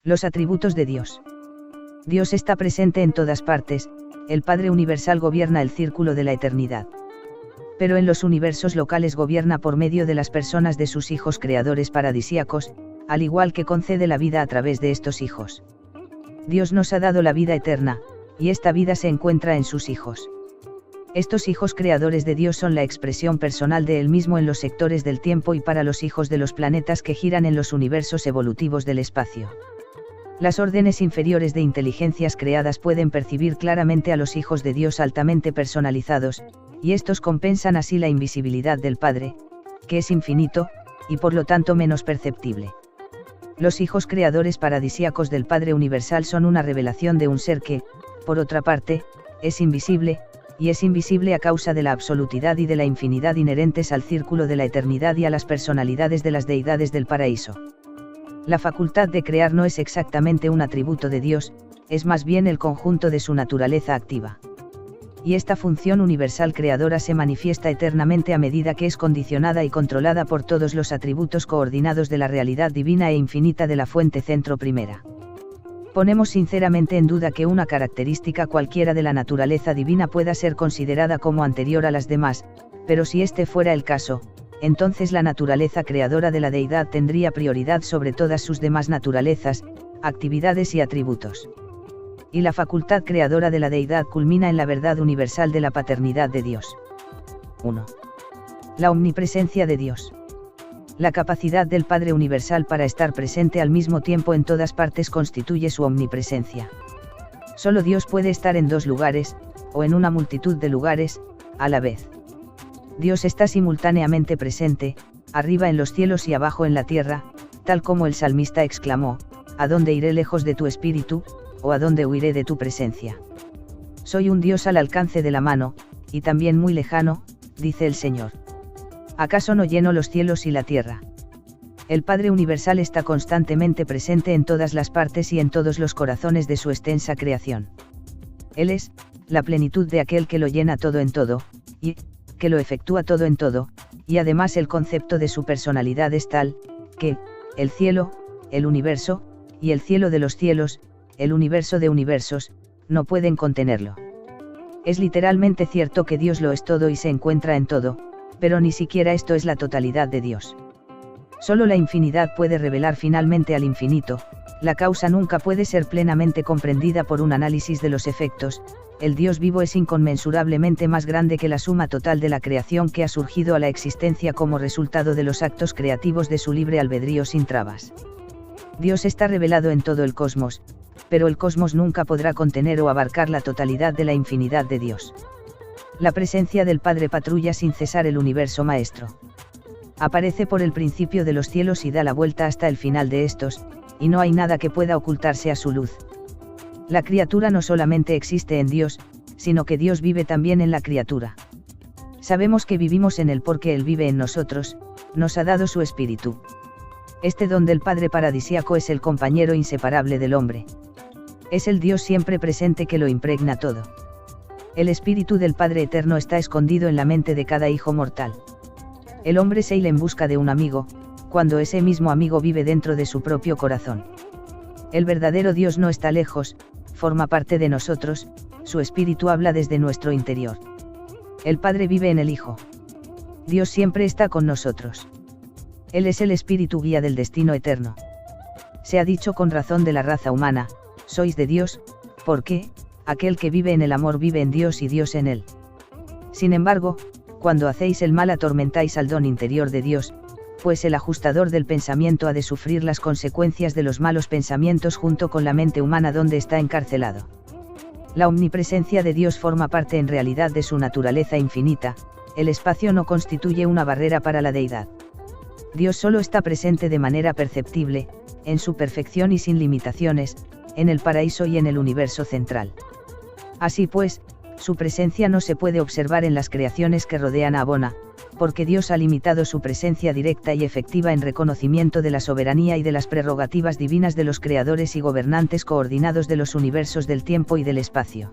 Los atributos de Dios. Dios está presente en todas partes, el Padre Universal gobierna el círculo de la eternidad. Pero en los universos locales gobierna por medio de las personas de sus hijos creadores paradisíacos, al igual que concede la vida a través de estos hijos. Dios nos ha dado la vida eterna, y esta vida se encuentra en sus hijos. Estos hijos creadores de Dios son la expresión personal de Él mismo en los sectores del tiempo y para los hijos de los planetas que giran en los universos evolutivos del espacio. Las órdenes inferiores de inteligencias creadas pueden percibir claramente a los hijos de Dios altamente personalizados, y estos compensan así la invisibilidad del Padre, que es infinito, y por lo tanto menos perceptible. Los hijos creadores paradisíacos del Padre Universal son una revelación de un ser que, por otra parte, es invisible, y es invisible a causa de la absolutidad y de la infinidad inherentes al círculo de la eternidad y a las personalidades de las deidades del paraíso. La facultad de crear no es exactamente un atributo de Dios, es más bien el conjunto de su naturaleza activa. Y esta función universal creadora se manifiesta eternamente a medida que es condicionada y controlada por todos los atributos coordinados de la realidad divina e infinita de la fuente centro primera. Ponemos sinceramente en duda que una característica cualquiera de la naturaleza divina pueda ser considerada como anterior a las demás, pero si este fuera el caso, entonces la naturaleza creadora de la deidad tendría prioridad sobre todas sus demás naturalezas, actividades y atributos. Y la facultad creadora de la deidad culmina en la verdad universal de la paternidad de Dios. 1. La omnipresencia de Dios. La capacidad del Padre Universal para estar presente al mismo tiempo en todas partes constituye su omnipresencia. Solo Dios puede estar en dos lugares, o en una multitud de lugares, a la vez. Dios está simultáneamente presente, arriba en los cielos y abajo en la tierra, tal como el salmista exclamó, ¿a dónde iré lejos de tu espíritu, o a dónde huiré de tu presencia? Soy un Dios al alcance de la mano, y también muy lejano, dice el Señor. ¿Acaso no lleno los cielos y la tierra? El Padre Universal está constantemente presente en todas las partes y en todos los corazones de su extensa creación. Él es, la plenitud de aquel que lo llena todo en todo, y, que lo efectúa todo en todo, y además el concepto de su personalidad es tal, que, el cielo, el universo, y el cielo de los cielos, el universo de universos, no pueden contenerlo. Es literalmente cierto que Dios lo es todo y se encuentra en todo, pero ni siquiera esto es la totalidad de Dios. Solo la infinidad puede revelar finalmente al infinito, la causa nunca puede ser plenamente comprendida por un análisis de los efectos, el Dios vivo es inconmensurablemente más grande que la suma total de la creación que ha surgido a la existencia como resultado de los actos creativos de su libre albedrío sin trabas. Dios está revelado en todo el cosmos, pero el cosmos nunca podrá contener o abarcar la totalidad de la infinidad de Dios. La presencia del Padre patrulla sin cesar el universo maestro. Aparece por el principio de los cielos y da la vuelta hasta el final de estos, y no hay nada que pueda ocultarse a su luz. La criatura no solamente existe en Dios, sino que Dios vive también en la criatura. Sabemos que vivimos en Él porque Él vive en nosotros, nos ha dado su espíritu. Este don del Padre paradisíaco es el compañero inseparable del hombre. Es el Dios siempre presente que lo impregna todo. El espíritu del Padre eterno está escondido en la mente de cada hijo mortal. El hombre se hila en busca de un amigo, cuando ese mismo amigo vive dentro de su propio corazón. El verdadero Dios no está lejos, forma parte de nosotros, su espíritu habla desde nuestro interior. El Padre vive en el Hijo. Dios siempre está con nosotros. Él es el espíritu guía del destino eterno. Se ha dicho con razón de la raza humana, sois de Dios, porque, aquel que vive en el amor vive en Dios y Dios en él. Sin embargo, cuando hacéis el mal atormentáis al don interior de Dios, pues el ajustador del pensamiento ha de sufrir las consecuencias de los malos pensamientos junto con la mente humana donde está encarcelado. La omnipresencia de Dios forma parte en realidad de su naturaleza infinita, el espacio no constituye una barrera para la deidad. Dios solo está presente de manera perceptible, en su perfección y sin limitaciones, en el paraíso y en el universo central. Así pues, su presencia no se puede observar en las creaciones que rodean a Abona, porque Dios ha limitado su presencia directa y efectiva en reconocimiento de la soberanía y de las prerrogativas divinas de los creadores y gobernantes coordinados de los universos del tiempo y del espacio.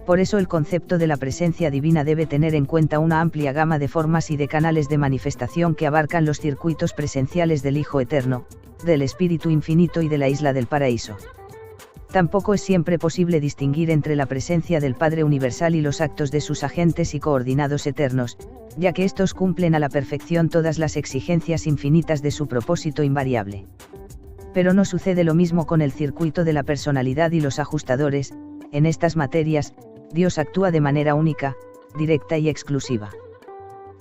Por eso el concepto de la presencia divina debe tener en cuenta una amplia gama de formas y de canales de manifestación que abarcan los circuitos presenciales del Hijo Eterno, del Espíritu Infinito y de la Isla del Paraíso. Tampoco es siempre posible distinguir entre la presencia del Padre Universal y los actos de sus agentes y coordinados eternos, ya que estos cumplen a la perfección todas las exigencias infinitas de su propósito invariable. Pero no sucede lo mismo con el circuito de la personalidad y los ajustadores. En estas materias, Dios actúa de manera única, directa y exclusiva.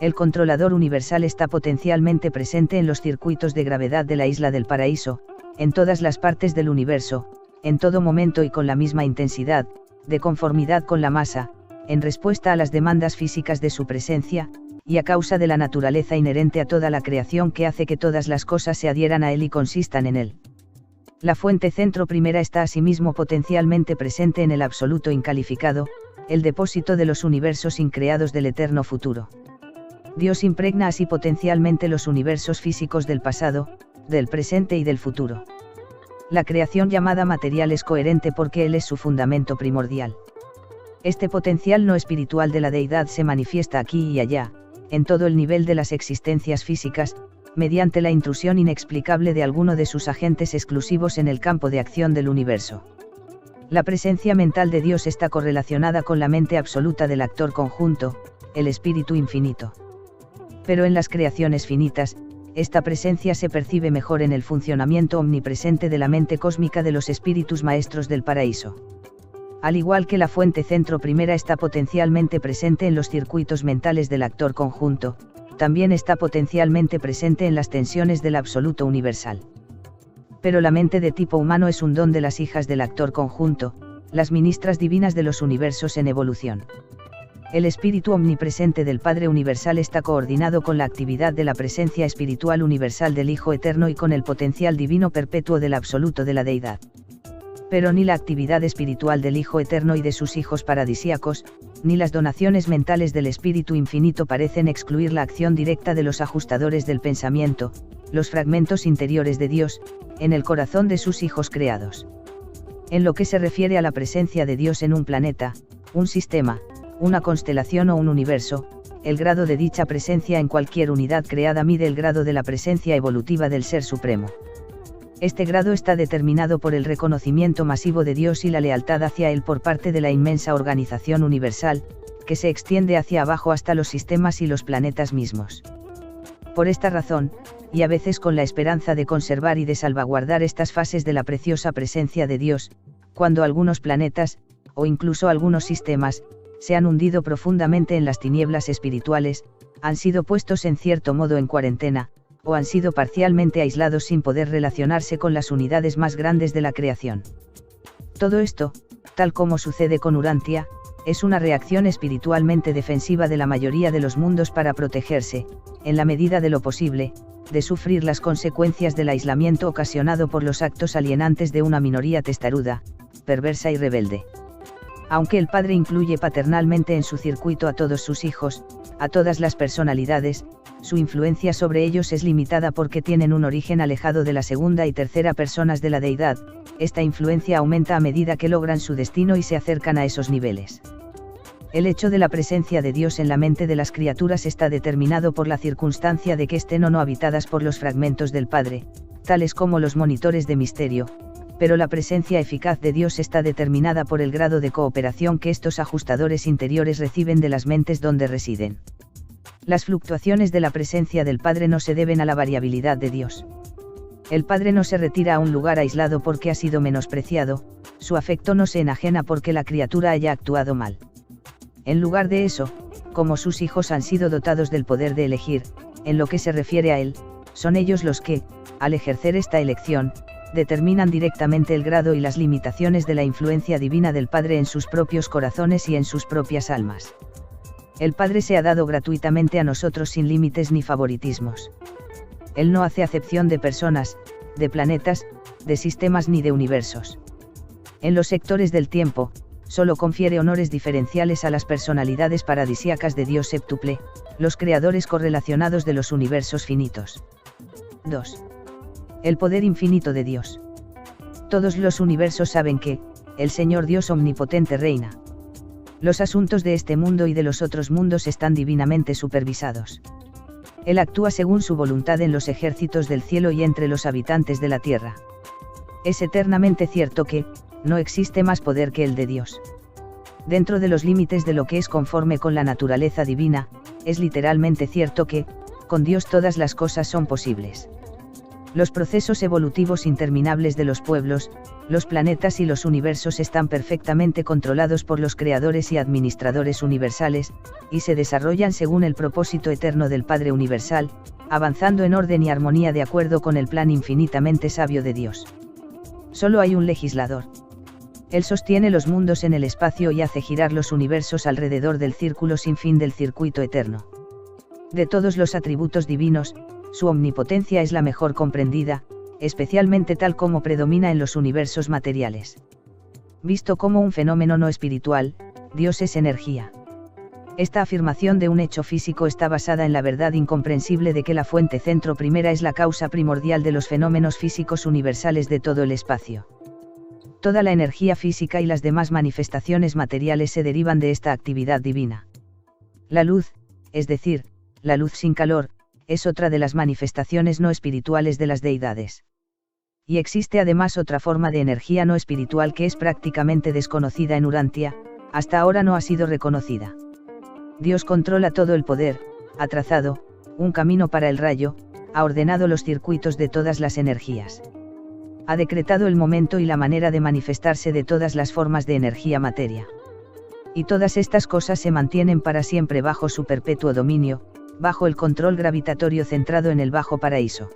El controlador universal está potencialmente presente en los circuitos de gravedad de la Isla del Paraíso, en todas las partes del universo, en todo momento y con la misma intensidad, de conformidad con la masa, en respuesta a las demandas físicas de su presencia, y a causa de la naturaleza inherente a toda la creación que hace que todas las cosas se adhieran a él y consistan en él. La fuente centro primera está asimismo potencialmente presente en el absoluto incalificado, el depósito de los universos increados del eterno futuro. Dios impregna así potencialmente los universos físicos del pasado, del presente y del futuro. La creación llamada material es coherente porque Él es su fundamento primordial. Este potencial no espiritual de la deidad se manifiesta aquí y allá, en todo el nivel de las existencias físicas, mediante la intrusión inexplicable de alguno de sus agentes exclusivos en el campo de acción del universo. La presencia mental de Dios está correlacionada con la mente absoluta del actor conjunto, el Espíritu Infinito. Pero en las creaciones finitas, esta presencia se percibe mejor en el funcionamiento omnipresente de la mente cósmica de los espíritus maestros del paraíso. Al igual que la fuente centro primera está potencialmente presente en los circuitos mentales del actor conjunto, también está potencialmente presente en las tensiones del absoluto universal. Pero la mente de tipo humano es un don de las hijas del actor conjunto, las ministras divinas de los universos en evolución. El espíritu omnipresente del Padre Universal está coordinado con la actividad de la presencia espiritual universal del Hijo Eterno y con el potencial divino perpetuo del absoluto de la deidad. Pero ni la actividad espiritual del Hijo Eterno y de sus hijos paradisíacos, ni las donaciones mentales del Espíritu Infinito parecen excluir la acción directa de los ajustadores del pensamiento, los fragmentos interiores de Dios, en el corazón de sus hijos creados. En lo que se refiere a la presencia de Dios en un planeta, un sistema, una constelación o un universo, el grado de dicha presencia en cualquier unidad creada mide el grado de la presencia evolutiva del Ser Supremo. Este grado está determinado por el reconocimiento masivo de Dios y la lealtad hacia Él por parte de la inmensa organización universal, que se extiende hacia abajo hasta los sistemas y los planetas mismos. Por esta razón, y a veces con la esperanza de conservar y de salvaguardar estas fases de la preciosa presencia de Dios, cuando algunos planetas, o incluso algunos sistemas, se han hundido profundamente en las tinieblas espirituales, han sido puestos en cierto modo en cuarentena, o han sido parcialmente aislados sin poder relacionarse con las unidades más grandes de la creación. Todo esto, tal como sucede con Urantia, es una reacción espiritualmente defensiva de la mayoría de los mundos para protegerse, en la medida de lo posible, de sufrir las consecuencias del aislamiento ocasionado por los actos alienantes de una minoría testaruda, perversa y rebelde. Aunque el Padre incluye paternalmente en su circuito a todos sus hijos, a todas las personalidades, su influencia sobre ellos es limitada porque tienen un origen alejado de la segunda y tercera personas de la deidad. Esta influencia aumenta a medida que logran su destino y se acercan a esos niveles. El hecho de la presencia de Dios en la mente de las criaturas está determinado por la circunstancia de que estén o no habitadas por los fragmentos del Padre, tales como los monitores de misterio, pero la presencia eficaz de Dios está determinada por el grado de cooperación que estos ajustadores interiores reciben de las mentes donde residen. Las fluctuaciones de la presencia del Padre no se deben a la variabilidad de Dios. El Padre no se retira a un lugar aislado porque ha sido menospreciado, su afecto no se enajena porque la criatura haya actuado mal. En lugar de eso, como sus hijos han sido dotados del poder de elegir, en lo que se refiere a Él, son ellos los que, al ejercer esta elección, determinan directamente el grado y las limitaciones de la influencia divina del Padre en sus propios corazones y en sus propias almas. El Padre se ha dado gratuitamente a nosotros sin límites ni favoritismos. Él no hace acepción de personas, de planetas, de sistemas ni de universos. En los sectores del tiempo, solo confiere honores diferenciales a las personalidades paradisíacas de Dios séptuple, los creadores correlacionados de los universos finitos. 2. El poder infinito de Dios. Todos los universos saben que, el Señor Dios omnipotente reina. Los asuntos de este mundo y de los otros mundos están divinamente supervisados. Él actúa según su voluntad en los ejércitos del cielo y entre los habitantes de la tierra. Es eternamente cierto que, no existe más poder que el de Dios. Dentro de los límites de lo que es conforme con la naturaleza divina, es literalmente cierto que, con Dios todas las cosas son posibles. Los procesos evolutivos interminables de los pueblos, los planetas y los universos están perfectamente controlados por los creadores y administradores universales, y se desarrollan según el propósito eterno del Padre Universal, avanzando en orden y armonía de acuerdo con el plan infinitamente sabio de Dios. Solo hay un legislador. Él sostiene los mundos en el espacio y hace girar los universos alrededor del círculo sin fin del circuito eterno. De todos los atributos divinos, su omnipotencia es la mejor comprendida, especialmente tal como predomina en los universos materiales. Visto como un fenómeno no espiritual, Dios es energía. Esta afirmación de un hecho físico está basada en la verdad incomprensible de que la fuente centro primera es la causa primordial de los fenómenos físicos universales de todo el espacio. Toda la energía física y las demás manifestaciones materiales se derivan de esta actividad divina. La luz, es decir, la luz sin calor, es otra de las manifestaciones no espirituales de las deidades. Y existe además otra forma de energía no espiritual que es prácticamente desconocida en Urantia, hasta ahora no ha sido reconocida. Dios controla todo el poder, ha trazado un camino para el rayo, ha ordenado los circuitos de todas las energías. Ha decretado el momento y la manera de manifestarse de todas las formas de energía materia. Y todas estas cosas se mantienen para siempre bajo su perpetuo dominio, bajo el control gravitatorio centrado en el bajo paraíso.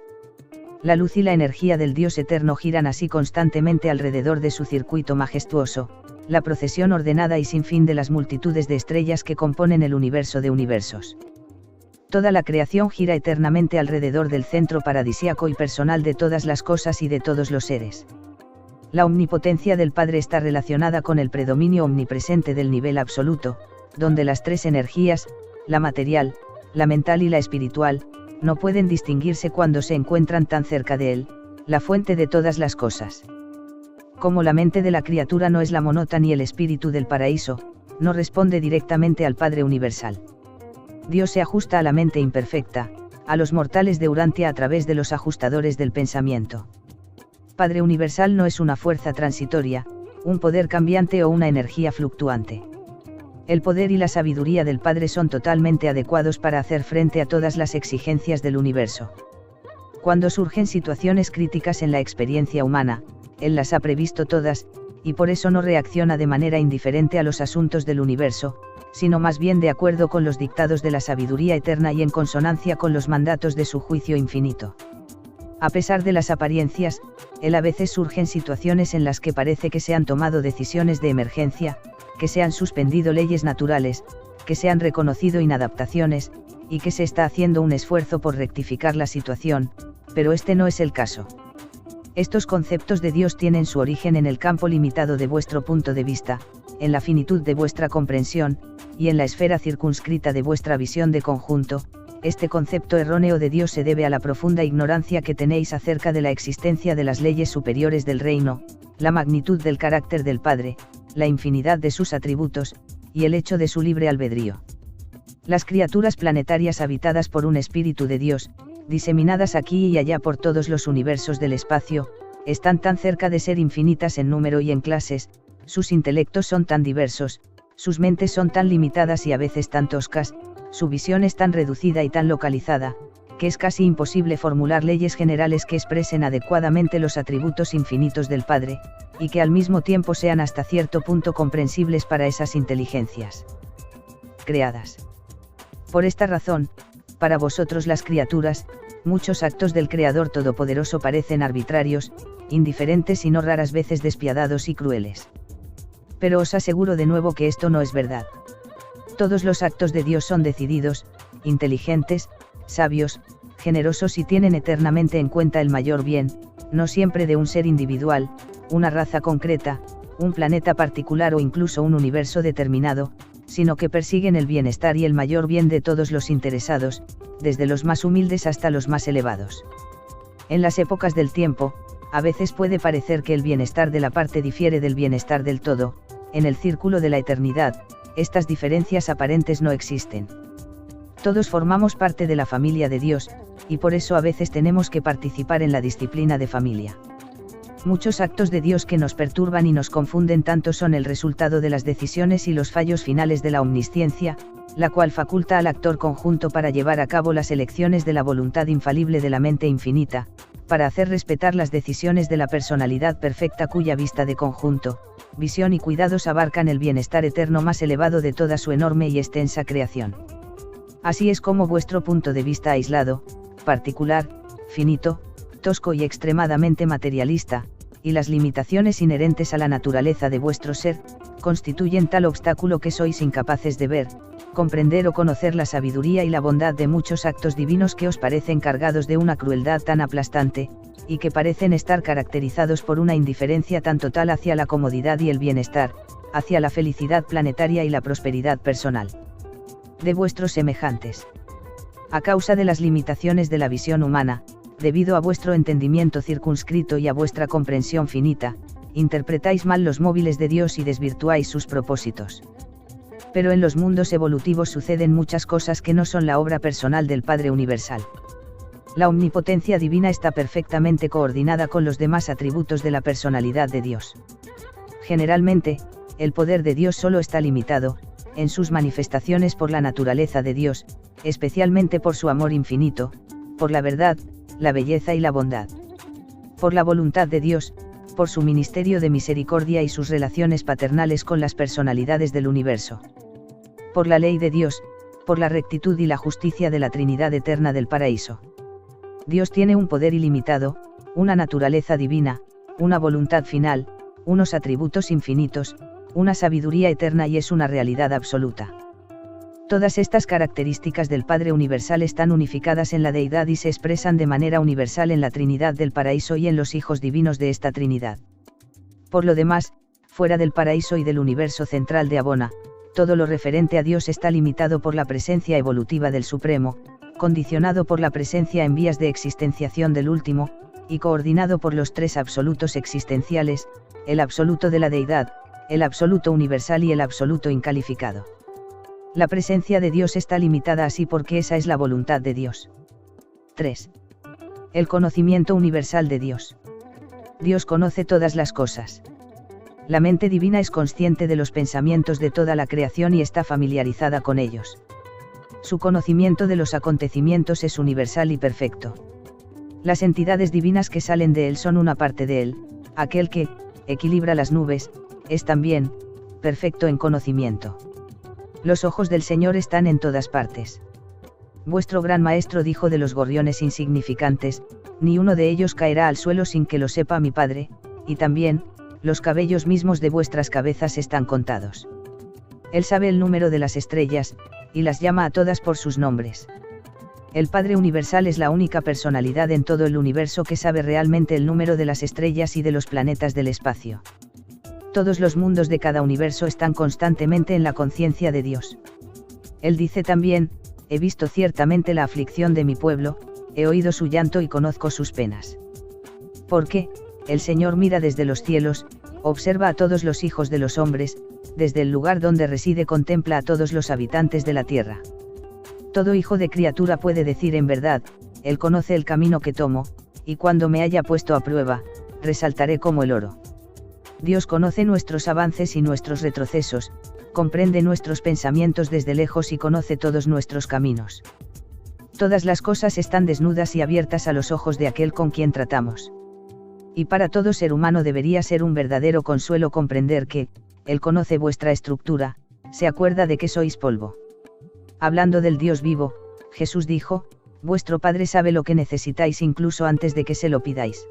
La luz y la energía del Dios eterno giran así constantemente alrededor de su circuito majestuoso, la procesión ordenada y sin fin de las multitudes de estrellas que componen el universo de universos. Toda la creación gira eternamente alrededor del centro paradisíaco y personal de todas las cosas y de todos los seres. La omnipotencia del Padre está relacionada con el predominio omnipresente del nivel absoluto, donde las tres energías, la material, la mental y la espiritual, no pueden distinguirse cuando se encuentran tan cerca de él, la fuente de todas las cosas. Como la mente de la criatura no es la monota ni el espíritu del paraíso, no responde directamente al Padre Universal. Dios se ajusta a la mente imperfecta, a los mortales de Urantia a través de los ajustadores del pensamiento. Padre Universal no es una fuerza transitoria, un poder cambiante o una energía fluctuante. El poder y la sabiduría del Padre son totalmente adecuados para hacer frente a todas las exigencias del universo. Cuando surgen situaciones críticas en la experiencia humana, Él las ha previsto todas, y por eso no reacciona de manera indiferente a los asuntos del universo, sino más bien de acuerdo con los dictados de la sabiduría eterna y en consonancia con los mandatos de su juicio infinito. A pesar de las apariencias, a veces surgen situaciones en las que parece que se han tomado decisiones de emergencia, que se han suspendido leyes naturales, que se han reconocido inadaptaciones, y que se está haciendo un esfuerzo por rectificar la situación, pero este no es el caso. Estos conceptos de Dios tienen su origen en el campo limitado de vuestro punto de vista, en la finitud de vuestra comprensión, y en la esfera circunscrita de vuestra visión de conjunto. Este concepto erróneo de Dios se debe a la profunda ignorancia que tenéis acerca de la existencia de las leyes superiores del reino, la magnitud del carácter del Padre, la infinidad de sus atributos, y el hecho de su libre albedrío. Las criaturas planetarias habitadas por un espíritu de Dios, diseminadas aquí y allá por todos los universos del espacio, están tan cerca de ser infinitas en número y en clases, sus intelectos son tan diversos, sus mentes son tan limitadas y a veces tan toscas, su visión es tan reducida y tan localizada, que es casi imposible formular leyes generales que expresen adecuadamente los atributos infinitos del Padre, y que al mismo tiempo sean hasta cierto punto comprensibles para esas inteligencias creadas. Por esta razón, para vosotros las criaturas, muchos actos del Creador Todopoderoso parecen arbitrarios, indiferentes y no raras veces despiadados y crueles. Pero os aseguro de nuevo que esto no es verdad. Todos los actos de Dios son decididos, inteligentes, sabios, generosos y tienen eternamente en cuenta el mayor bien, no siempre de un ser individual, una raza concreta, un planeta particular o incluso un universo determinado, sino que persiguen el bienestar y el mayor bien de todos los interesados, desde los más humildes hasta los más elevados. En las épocas del tiempo, a veces puede parecer que el bienestar de la parte difiere del bienestar del todo, en el círculo de la eternidad, estas diferencias aparentes no existen. Todos formamos parte de la familia de Dios, y por eso a veces tenemos que participar en la disciplina de familia. Muchos actos de Dios que nos perturban y nos confunden tanto son el resultado de las decisiones y los fallos finales de la omnisciencia, la cual faculta al actor conjunto para llevar a cabo las elecciones de la voluntad infalible de la mente infinita, para hacer respetar las decisiones de la personalidad perfecta cuya vista de conjunto, visión y cuidados abarcan el bienestar eterno más elevado de toda su enorme y extensa creación. Así es como vuestro punto de vista aislado, particular, finito, tosco y extremadamente materialista, y las limitaciones inherentes a la naturaleza de vuestro ser, constituyen tal obstáculo que sois incapaces de ver, comprender o conocer la sabiduría y la bondad de muchos actos divinos que os parecen cargados de una crueldad tan aplastante, y que parecen estar caracterizados por una indiferencia tan total hacia la comodidad y el bienestar, hacia la felicidad planetaria y la prosperidad personal de vuestros semejantes. A causa de las limitaciones de la visión humana, debido a vuestro entendimiento circunscrito y a vuestra comprensión finita, interpretáis mal los móviles de Dios y desvirtuáis sus propósitos. Pero en los mundos evolutivos suceden muchas cosas que no son la obra personal del Padre Universal. La omnipotencia divina está perfectamente coordinada con los demás atributos de la personalidad de Dios. Generalmente, el poder de Dios solo está limitado, en sus manifestaciones por la naturaleza de Dios, especialmente por su amor infinito, por la verdad, la belleza y la bondad. Por la voluntad de Dios, por su ministerio de misericordia y sus relaciones paternales con las personalidades del universo. Por la ley de Dios, por la rectitud y la justicia de la Trinidad eterna del paraíso. Dios tiene un poder ilimitado, una naturaleza divina, una voluntad final, unos atributos infinitos, una sabiduría eterna y es una realidad absoluta. Todas estas características del Padre Universal están unificadas en la Deidad y se expresan de manera universal en la Trinidad del Paraíso y en los hijos divinos de esta Trinidad. Por lo demás, fuera del Paraíso y del universo central de Abona, todo lo referente a Dios está limitado por la presencia evolutiva del Supremo, condicionado por la presencia en vías de existenciación del Último, y coordinado por los tres absolutos existenciales, el absoluto de la Deidad, el absoluto universal y el absoluto incalificado. La presencia de Dios está limitada así porque esa es la voluntad de Dios. 3. El conocimiento universal de Dios. Dios conoce todas las cosas. La mente divina es consciente de los pensamientos de toda la creación y está familiarizada con ellos. Su conocimiento de los acontecimientos es universal y perfecto. Las entidades divinas que salen de Él son una parte de Él, aquel que equilibra las nubes, es también perfecto en conocimiento. Los ojos del Señor están en todas partes. Vuestro gran maestro dijo de los gorriones insignificantes, ni uno de ellos caerá al suelo sin que lo sepa mi Padre, y también, los cabellos mismos de vuestras cabezas están contados. Él sabe el número de las estrellas, y las llama a todas por sus nombres. El Padre Universal es la única personalidad en todo el universo que sabe realmente el número de las estrellas y de los planetas del espacio. Todos los mundos de cada universo están constantemente en la conciencia de Dios. Él dice también, he visto ciertamente la aflicción de mi pueblo, he oído su llanto y conozco sus penas. Porque, el Señor mira desde los cielos, observa a todos los hijos de los hombres, desde el lugar donde reside contempla a todos los habitantes de la tierra. Todo hijo de criatura puede decir en verdad, Él conoce el camino que tomo, y cuando me haya puesto a prueba, resaltaré como el oro. Dios conoce nuestros avances y nuestros retrocesos, comprende nuestros pensamientos desde lejos y conoce todos nuestros caminos. Todas las cosas están desnudas y abiertas a los ojos de aquel con quien tratamos. Y para todo ser humano debería ser un verdadero consuelo comprender que, Él conoce vuestra estructura, se acuerda de que sois polvo. Hablando del Dios vivo, Jesús dijo, vuestro Padre sabe lo que necesitáis incluso antes de que se lo pidáis.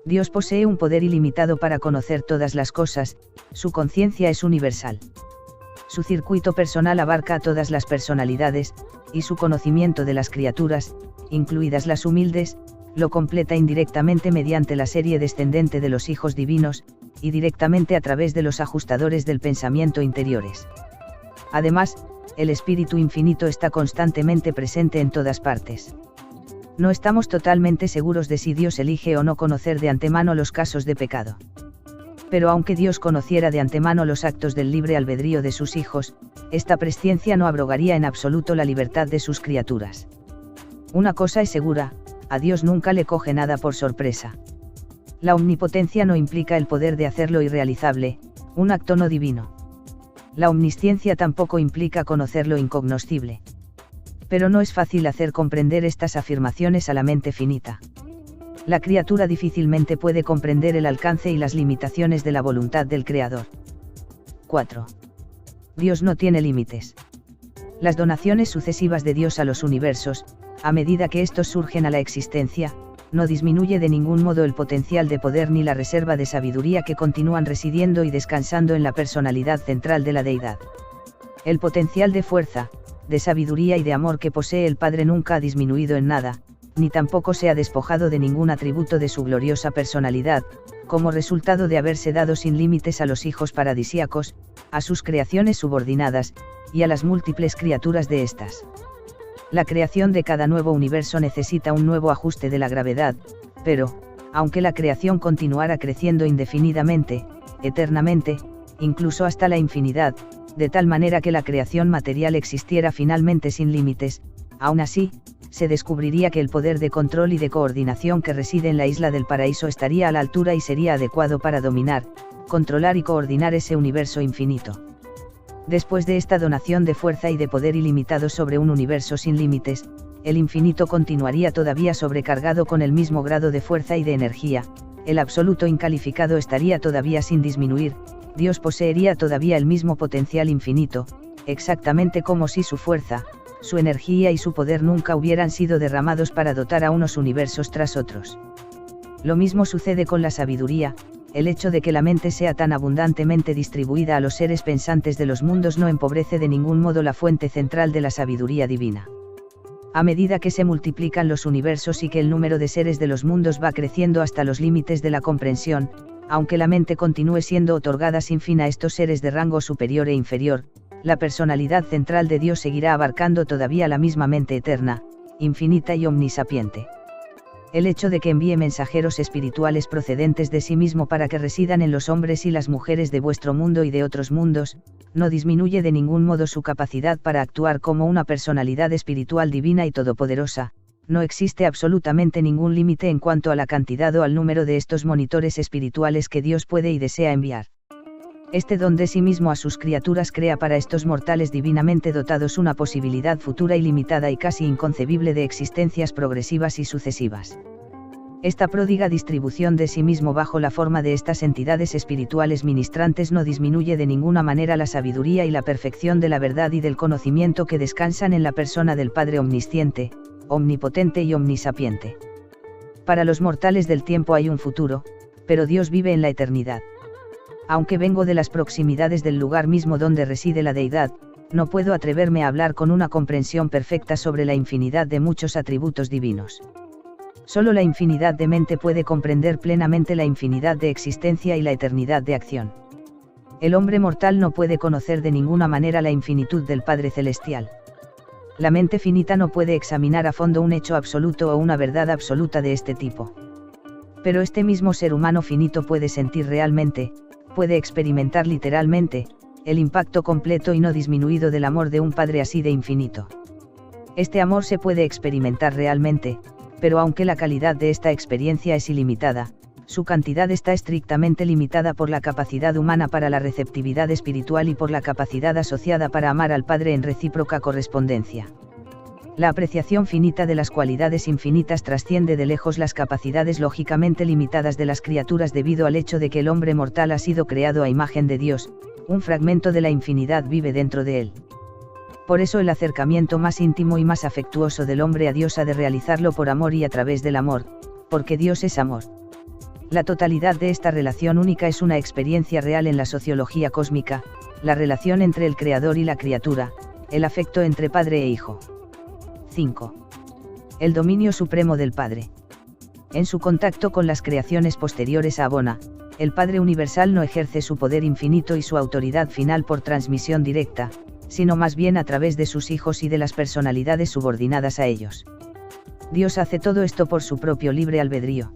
Dios posee un poder ilimitado para conocer todas las cosas, su conciencia es universal. Su circuito personal abarca a todas las personalidades, y su conocimiento de las criaturas, incluidas las humildes, lo completa indirectamente mediante la serie descendente de los hijos divinos, y directamente a través de los ajustadores del pensamiento interiores. Además, el Espíritu Infinito está constantemente presente en todas partes. No estamos totalmente seguros de si Dios elige o no conocer de antemano los casos de pecado. Pero aunque Dios conociera de antemano los actos del libre albedrío de sus hijos, esta presciencia no abrogaría en absoluto la libertad de sus criaturas. Una cosa es segura, a Dios nunca le coge nada por sorpresa. La omnipotencia no implica el poder de hacer lo irrealizable, un acto no divino. La omnisciencia tampoco implica conocer lo incognoscible. Pero no es fácil hacer comprender estas afirmaciones a la mente finita. La criatura difícilmente puede comprender el alcance y las limitaciones de la voluntad del Creador. 4. Dios no tiene límites. Las donaciones sucesivas de Dios a los universos, a medida que estos surgen a la existencia, no disminuye de ningún modo el potencial de poder ni la reserva de sabiduría que continúan residiendo y descansando en la personalidad central de la deidad. El potencial de fuerza, de sabiduría y de amor que posee el Padre nunca ha disminuido en nada, ni tampoco se ha despojado de ningún atributo de su gloriosa personalidad, como resultado de haberse dado sin límites a los hijos paradisíacos, a sus creaciones subordinadas, y a las múltiples criaturas de éstas. La creación de cada nuevo universo necesita un nuevo ajuste de la gravedad, pero, aunque la creación continuara creciendo indefinidamente, eternamente, incluso hasta la infinidad, de tal manera que la creación material existiera finalmente sin límites, aún así, se descubriría que el poder de control y de coordinación que reside en la isla del paraíso estaría a la altura y sería adecuado para dominar, controlar y coordinar ese universo infinito. Después de esta donación de fuerza y de poder ilimitados sobre un universo sin límites, el infinito continuaría todavía sobrecargado con el mismo grado de fuerza y de energía, el absoluto incalificado estaría todavía sin disminuir, Dios poseería todavía el mismo potencial infinito, exactamente como si su fuerza, su energía y su poder nunca hubieran sido derramados para dotar a unos universos tras otros. Lo mismo sucede con la sabiduría. El hecho de que la mente sea tan abundantemente distribuida a los seres pensantes de los mundos no empobrece de ningún modo la fuente central de la sabiduría divina. A medida que se multiplican los universos y que el número de seres de los mundos va creciendo hasta los límites de la comprensión, aunque la mente continúe siendo otorgada sin fin a estos seres de rango superior e inferior, la personalidad central de Dios seguirá abarcando todavía la misma mente eterna, infinita y omnisapiente. El hecho de que envíe mensajeros espirituales procedentes de sí mismo para que residan en los hombres y las mujeres de vuestro mundo y de otros mundos, no disminuye de ningún modo su capacidad para actuar como una personalidad espiritual divina y todopoderosa. No existe absolutamente ningún límite en cuanto a la cantidad o al número de estos monitores espirituales que Dios puede y desea enviar. Este don de sí mismo a sus criaturas crea para estos mortales divinamente dotados una posibilidad futura ilimitada y casi inconcebible de existencias progresivas y sucesivas. Esta pródiga distribución de sí mismo bajo la forma de estas entidades espirituales ministrantes no disminuye de ninguna manera la sabiduría y la perfección de la verdad y del conocimiento que descansan en la persona del Padre omnisciente, omnipotente y omnisapiente. Para los mortales del tiempo hay un futuro, pero Dios vive en la eternidad. Aunque vengo de las proximidades del lugar mismo donde reside la deidad, no puedo atreverme a hablar con una comprensión perfecta sobre la infinidad de muchos atributos divinos. Solo la infinidad de mente puede comprender plenamente la infinidad de existencia y la eternidad de acción. El hombre mortal no puede conocer de ninguna manera la infinitud del Padre Celestial. La mente finita no puede examinar a fondo un hecho absoluto o una verdad absoluta de este tipo. Pero este mismo ser humano finito puede sentir realmente, puede experimentar literalmente, el impacto completo y no disminuido del amor de un Padre así de infinito. Este amor se puede experimentar realmente, pero aunque la calidad de esta experiencia es ilimitada, su cantidad está estrictamente limitada por la capacidad humana para la receptividad espiritual y por la capacidad asociada para amar al Padre en recíproca correspondencia. La apreciación finita de las cualidades infinitas trasciende de lejos las capacidades lógicamente limitadas de las criaturas debido al hecho de que el hombre mortal ha sido creado a imagen de Dios, un fragmento de la infinidad vive dentro de él. Por eso el acercamiento más íntimo y más afectuoso del hombre a Dios ha de realizarlo por amor y a través del amor, porque Dios es amor. La totalidad de esta relación única es una experiencia real en la sociología cósmica, la relación entre el Creador y la criatura, el afecto entre padre e hijo. 5. El dominio supremo del Padre. En su contacto con las creaciones posteriores a Abona, el Padre Universal no ejerce su poder infinito y su autoridad final por transmisión directa, sino más bien a través de sus hijos y de las personalidades subordinadas a ellos. Dios hace todo esto por su propio libre albedrío.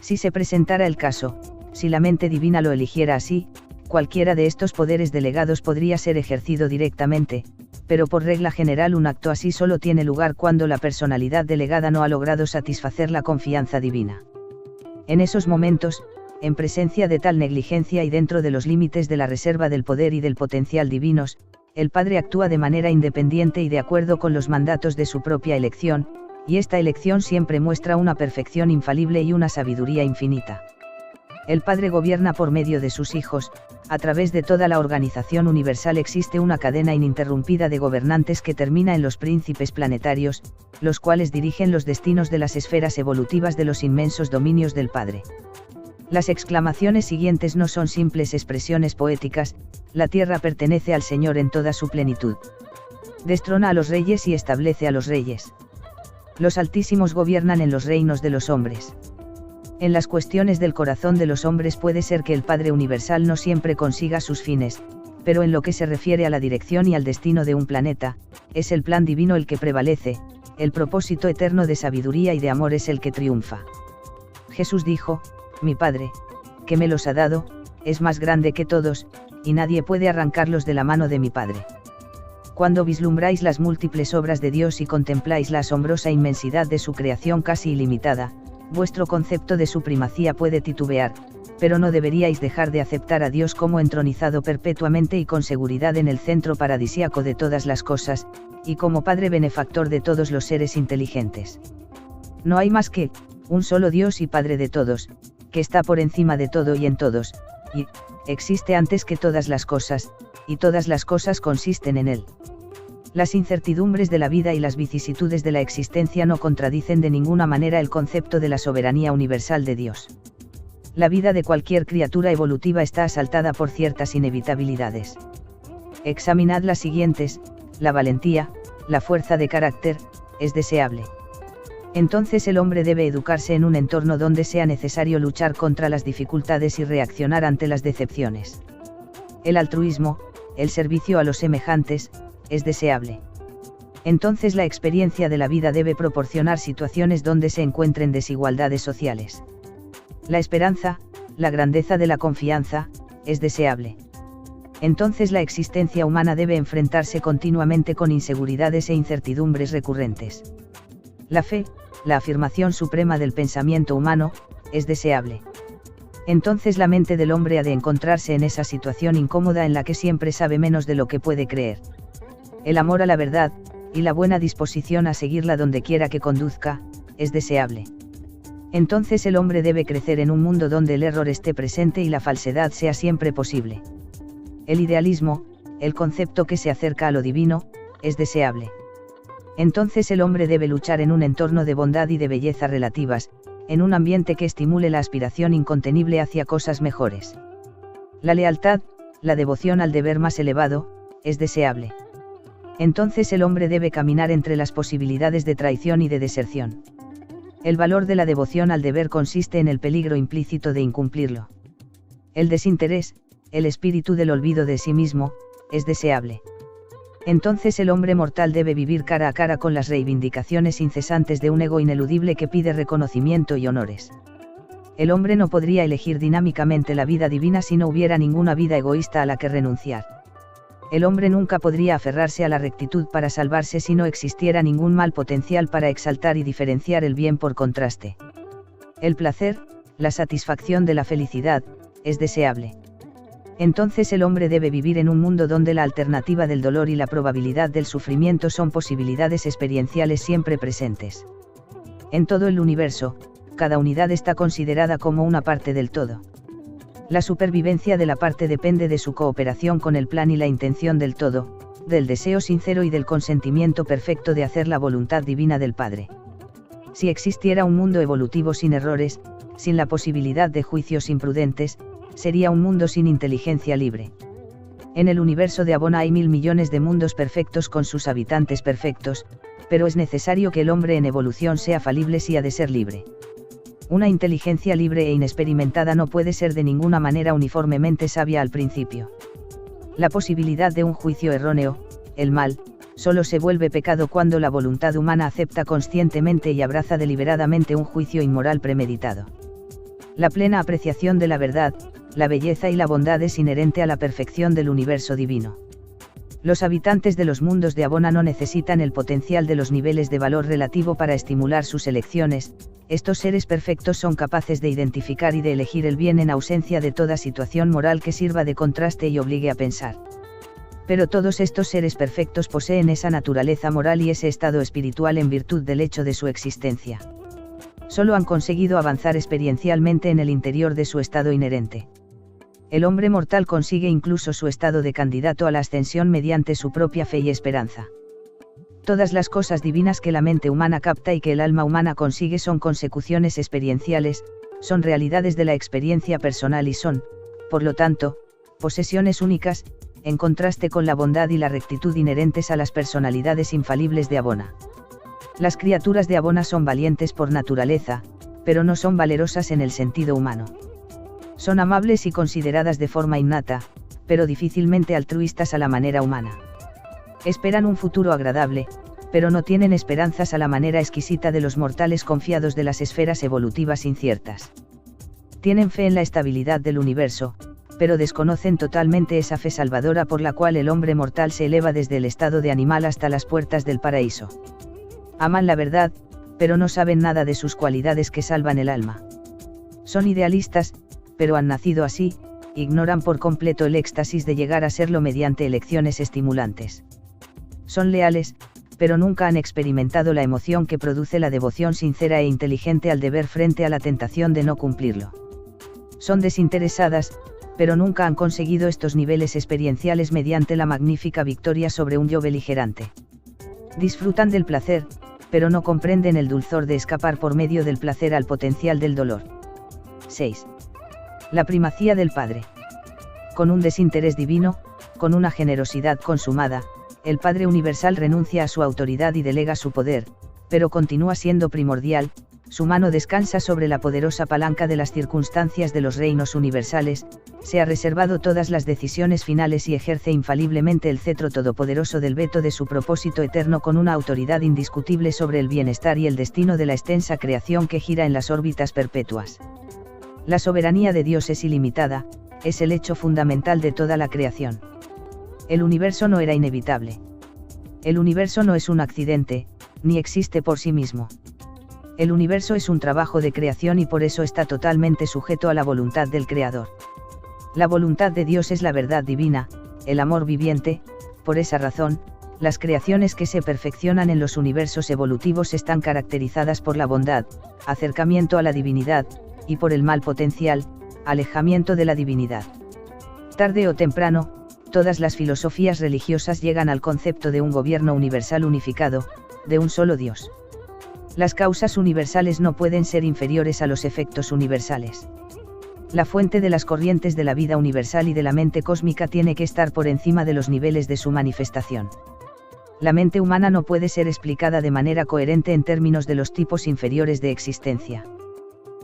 Si se presentara el caso, si la mente divina lo eligiera así, cualquiera de estos poderes delegados podría ser ejercido directamente, pero por regla general un acto así solo tiene lugar cuando la personalidad delegada no ha logrado satisfacer la confianza divina. En esos momentos, en presencia de tal negligencia y dentro de los límites de la reserva del poder y del potencial divinos, el Padre actúa de manera independiente y de acuerdo con los mandatos de su propia elección, y esta elección siempre muestra una perfección infalible y una sabiduría infinita. El Padre gobierna por medio de sus hijos, a través de toda la organización universal existe una cadena ininterrumpida de gobernantes que termina en los príncipes planetarios, los cuales dirigen los destinos de las esferas evolutivas de los inmensos dominios del Padre. Las exclamaciones siguientes no son simples expresiones poéticas, la tierra pertenece al Señor en toda su plenitud. Destrona a los reyes y establece a los reyes. Los altísimos gobiernan en los reinos de los hombres. En las cuestiones del corazón de los hombres puede ser que el Padre Universal no siempre consiga sus fines, pero en lo que se refiere a la dirección y al destino de un planeta, es el plan divino el que prevalece, el propósito eterno de sabiduría y de amor es el que triunfa. Jesús dijo, mi Padre, que me los ha dado, es más grande que todos, y nadie puede arrancarlos de la mano de mi Padre. Cuando vislumbráis las múltiples obras de Dios y contempláis la asombrosa inmensidad de su creación casi ilimitada, vuestro concepto de su primacía puede titubear, pero no deberíais dejar de aceptar a Dios como entronizado perpetuamente y con seguridad en el centro paradisíaco de todas las cosas, y como Padre benefactor de todos los seres inteligentes. No hay más que un solo Dios y Padre de todos, que está por encima de todo y en todos, y existe antes que todas las cosas, y todas las cosas consisten en Él. Las incertidumbres de la vida y las vicisitudes de la existencia no contradicen de ninguna manera el concepto de la soberanía universal de Dios. La vida de cualquier criatura evolutiva está asaltada por ciertas inevitabilidades. Examinad las siguientes: la valentía, la fuerza de carácter, es deseable. Entonces el hombre debe educarse en un entorno donde sea necesario luchar contra las dificultades y reaccionar ante las decepciones. El altruismo, el servicio a los semejantes, es deseable. Entonces la experiencia de la vida debe proporcionar situaciones donde se encuentren desigualdades sociales. La esperanza, la grandeza de la confianza, es deseable. Entonces la existencia humana debe enfrentarse continuamente con inseguridades e incertidumbres recurrentes. La fe, la afirmación suprema del pensamiento humano, es deseable. Entonces la mente del hombre ha de encontrarse en esa situación incómoda en la que siempre sabe menos de lo que puede creer. El amor a la verdad, y la buena disposición a seguirla donde quiera que conduzca, es deseable. Entonces el hombre debe crecer en un mundo donde el error esté presente y la falsedad sea siempre posible. El idealismo, el concepto que se acerca a lo divino, es deseable. Entonces el hombre debe luchar en un entorno de bondad y de belleza relativas, en un ambiente que estimule la aspiración incontenible hacia cosas mejores. La lealtad, la devoción al deber más elevado, es deseable. Entonces el hombre debe caminar entre las posibilidades de traición y de deserción. El valor de la devoción al deber consiste en el peligro implícito de incumplirlo. El desinterés, el espíritu del olvido de sí mismo, es deseable. Entonces el hombre mortal debe vivir cara a cara con las reivindicaciones incesantes de un ego ineludible que pide reconocimiento y honores. El hombre no podría elegir dinámicamente la vida divina si no hubiera ninguna vida egoísta a la que renunciar. El hombre nunca podría aferrarse a la rectitud para salvarse si no existiera ningún mal potencial para exaltar y diferenciar el bien por contraste. El placer, la satisfacción de la felicidad, es deseable. Entonces el hombre debe vivir en un mundo donde la alternativa del dolor y la probabilidad del sufrimiento son posibilidades experienciales siempre presentes. En todo el universo, cada unidad está considerada como una parte del todo. La supervivencia de la parte depende de su cooperación con el plan y la intención del todo, del deseo sincero y del consentimiento perfecto de hacer la voluntad divina del Padre. Si existiera un mundo evolutivo sin errores, sin la posibilidad de juicios imprudentes, sería un mundo sin inteligencia libre. En el universo de Abona hay 1000 millones de mundos perfectos con sus habitantes perfectos, pero es necesario que el hombre en evolución sea falible si ha de ser libre. Una inteligencia libre e inexperimentada no puede ser de ninguna manera uniformemente sabia al principio. La posibilidad de un juicio erróneo, el mal, solo se vuelve pecado cuando la voluntad humana acepta conscientemente y abraza deliberadamente un juicio inmoral premeditado. La plena apreciación de la verdad, la belleza y la bondad es inherente a la perfección del universo divino. Los habitantes de los mundos de Abona no necesitan el potencial de los niveles de valor relativo para estimular sus elecciones, estos seres perfectos son capaces de identificar y de elegir el bien en ausencia de toda situación moral que sirva de contraste y obligue a pensar. Pero todos estos seres perfectos poseen esa naturaleza moral y ese estado espiritual en virtud del hecho de su existencia. Solo han conseguido avanzar experiencialmente en el interior de su estado inherente. El hombre mortal consigue incluso su estado de candidato a la ascensión mediante su propia fe y esperanza. Todas las cosas divinas que la mente humana capta y que el alma humana consigue son consecuciones experienciales, son realidades de la experiencia personal y son, por lo tanto, posesiones únicas, en contraste con la bondad y la rectitud inherentes a las personalidades infalibles de Abona. Las criaturas de Abona son valientes por naturaleza, pero no son valerosas en el sentido humano. Son amables y consideradas de forma innata, pero difícilmente altruistas a la manera humana. Esperan un futuro agradable, pero no tienen esperanzas a la manera exquisita de los mortales confiados de las esferas evolutivas inciertas. Tienen fe en la estabilidad del universo, pero desconocen totalmente esa fe salvadora por la cual el hombre mortal se eleva desde el estado de animal hasta las puertas del paraíso. Aman la verdad, pero no saben nada de sus cualidades que salvan el alma. Son idealistas, pero han nacido así, ignoran por completo el éxtasis de llegar a serlo mediante elecciones estimulantes. Son leales, pero nunca han experimentado la emoción que produce la devoción sincera e inteligente al deber frente a la tentación de no cumplirlo. Son desinteresadas, pero nunca han conseguido estos niveles experienciales mediante la magnífica victoria sobre un yo beligerante. Disfrutan del placer, pero no comprenden el dulzor de escapar por medio del placer al potencial del dolor. 6. La primacía del Padre. Con un desinterés divino, con una generosidad consumada, el Padre Universal renuncia a su autoridad y delega su poder, pero continúa siendo primordial, su mano descansa sobre la poderosa palanca de las circunstancias de los reinos universales, se ha reservado todas las decisiones finales y ejerce infaliblemente el cetro todopoderoso del veto de su propósito eterno con una autoridad indiscutible sobre el bienestar y el destino de la extensa creación que gira en las órbitas perpetuas. La soberanía de Dios es ilimitada, es el hecho fundamental de toda la creación. El universo no era inevitable. El universo no es un accidente, ni existe por sí mismo. El universo es un trabajo de creación y por eso está totalmente sujeto a la voluntad del Creador. La voluntad de Dios es la verdad divina, el amor viviente, por esa razón, las creaciones que se perfeccionan en los universos evolutivos están caracterizadas por la bondad, acercamiento a la divinidad, y por el mal potencial, alejamiento de la divinidad. Tarde o temprano, todas las filosofías religiosas llegan al concepto de un gobierno universal unificado, de un solo Dios. Las causas universales no pueden ser inferiores a los efectos universales. La fuente de las corrientes de la vida universal y de la mente cósmica tiene que estar por encima de los niveles de su manifestación. La mente humana no puede ser explicada de manera coherente en términos de los tipos inferiores de existencia.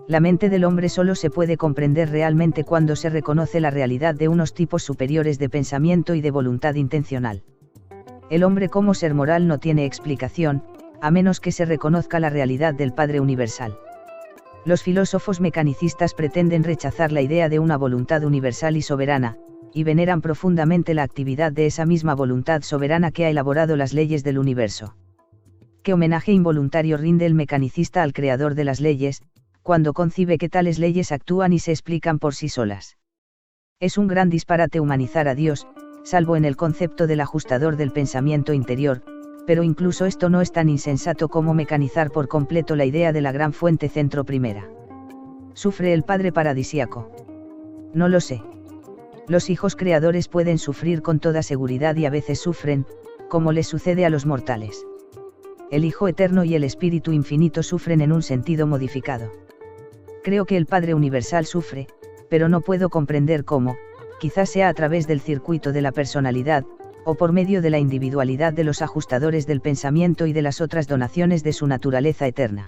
La mente del hombre solo se puede comprender realmente cuando se reconoce la realidad de unos tipos superiores de pensamiento y de voluntad intencional. El hombre como ser moral no tiene explicación, a menos que se reconozca la realidad del Padre Universal. Los filósofos mecanicistas pretenden rechazar la idea de una voluntad universal y soberana, y veneran profundamente la actividad de esa misma voluntad soberana que ha elaborado las leyes del universo. ¿Qué homenaje involuntario rinde el mecanicista al creador de las leyes, cuando concibe que tales leyes actúan y se explican por sí solas? Es un gran disparate humanizar a Dios, salvo en el concepto del ajustador del pensamiento interior, pero incluso esto no es tan insensato como mecanizar por completo la idea de la gran fuente centro primera. ¿Sufre el Padre paradisíaco? No lo sé. Los hijos creadores pueden sufrir con toda seguridad y a veces sufren, como les sucede a los mortales. El Hijo Eterno y el Espíritu Infinito sufren en un sentido modificado. Creo que el Padre Universal sufre, pero no puedo comprender cómo, quizás sea a través del circuito de la personalidad, o por medio de la individualidad de los ajustadores del pensamiento y de las otras donaciones de su naturaleza eterna.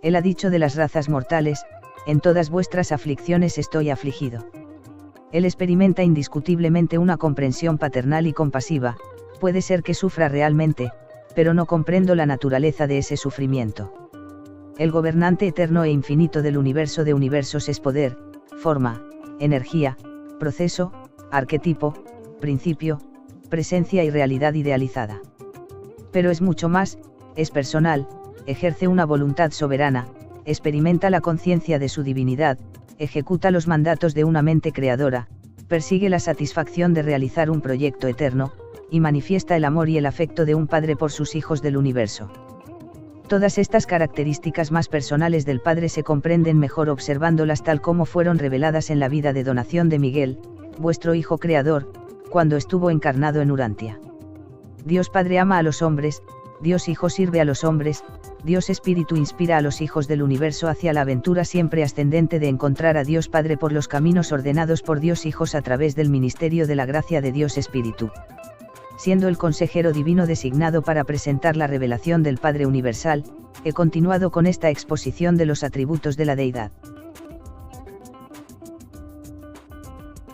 Él ha dicho de las razas mortales, en todas vuestras aflicciones estoy afligido. Él experimenta indiscutiblemente una comprensión paternal y compasiva, puede ser que sufra realmente, pero no comprendo la naturaleza de ese sufrimiento. El gobernante eterno e infinito del universo de universos es poder, forma, energía, proceso, arquetipo, principio, presencia y realidad idealizada. Pero es mucho más, es personal, ejerce una voluntad soberana, experimenta la conciencia de su divinidad, ejecuta los mandatos de una mente creadora, persigue la satisfacción de realizar un proyecto eterno, y manifiesta el amor y el afecto de un padre por sus hijos del universo. Todas estas características más personales del Padre se comprenden mejor observándolas tal como fueron reveladas en la vida de donación de Miguel, vuestro Hijo Creador, cuando estuvo encarnado en Urantia. Dios Padre ama a los hombres, Dios Hijo sirve a los hombres, Dios Espíritu inspira a los hijos del universo hacia la aventura siempre ascendente de encontrar a Dios Padre por los caminos ordenados por Dios Hijos a través del ministerio de la gracia de Dios Espíritu. Siendo el consejero divino designado para presentar la revelación del Padre Universal, he continuado con esta exposición de los atributos de la Deidad.